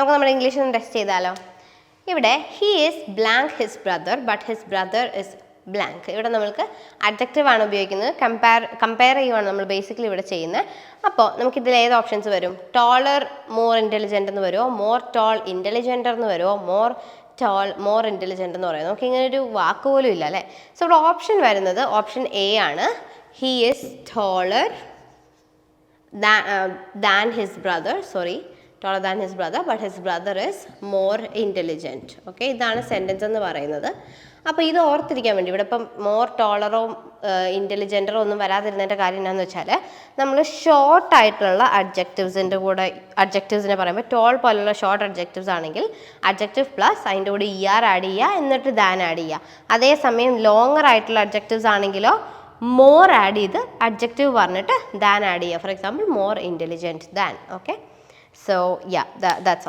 നമുക്ക് നമ്മുടെ ഇംഗ്ലീഷ് ഒന്ന് ടെസ്റ്റ് ചെയ്താലോ. ഇവിടെ he is blank his brother but his brother is blank. ഇവിടെ നമ്മൾക്ക് അഡ്ജക്റ്റീവ് ആണ് ഉപയോഗിക്കുന്നത്. കമ്പയർ ചെയ്യുവാണ് നമ്മൾ ബേസിക്കലി ഇവിടെ ചെയ്യുന്നത്. അപ്പോൾ നമുക്കിതിൽ ഏത് ഓപ്ഷൻസ് വരും? ടോളർ മോർ ഇൻ്റലിജൻ്റ് എന്ന് വരുമോ, മോർ ടോൾ ഇൻ്റലിജൻ്റർ എന്ന് വരുമോ, മോർ ഇൻ്റലിജൻ്റ് എന്ന് പറയുന്നത്? നമുക്ക് ഇങ്ങനെ ഒരു വാക്ക് പോലും ഇല്ല അല്ലേ. സോ ഇവിടെ ഓപ്ഷൻ വരുന്നത് ഓപ്ഷൻ എ ആണ്. He is ടോളർ than his brother, taller than his brother, but his brother is more intelligent. Okay, ഇതാണ് സെൻറ്റൻസ് എന്ന് പറയുന്നത്. അപ്പോൾ ഇത് ഓർത്തിരിക്കാൻ വേണ്ടി ഇവിടെ ഇപ്പം മോർ ടോളറോ ഇൻ്റലിജൻറ്ററോ ഒന്നും വരാതിരുന്നതിൻ്റെ കാര്യം എന്താണെന്ന് വെച്ചാൽ നമ്മൾ ഷോർട്ടായിട്ടുള്ള അഡ്ജക്റ്റീവ്സിൻ്റെ കൂടെ അഡ്ജക്റ്റീവ്സിനെ പറയുമ്പോൾ ടോൾ പോലുള്ള ഷോർട്ട് അഡ്ജക്റ്റീവ്സ് ആണെങ്കിൽ അഡ്ജക്റ്റീവ് പ്ലസ് അതിൻ്റെ കൂടെ ആഡ് ചെയ്യുക, എന്നിട്ട് ദാൻ ആഡ് ചെയ്യുക. അതേസമയം ലോങ്ങർ ആയിട്ടുള്ള അഡ്ജക്റ്റീവ്സ് ആണെങ്കിലോ മോർ ആഡ് ചെയ്ത് അഡ്ജക്റ്റീവ് പറഞ്ഞിട്ട് ദാൻ ആഡ് ചെയ്യുക. For example more intelligent than. Okay, so yeah that's all.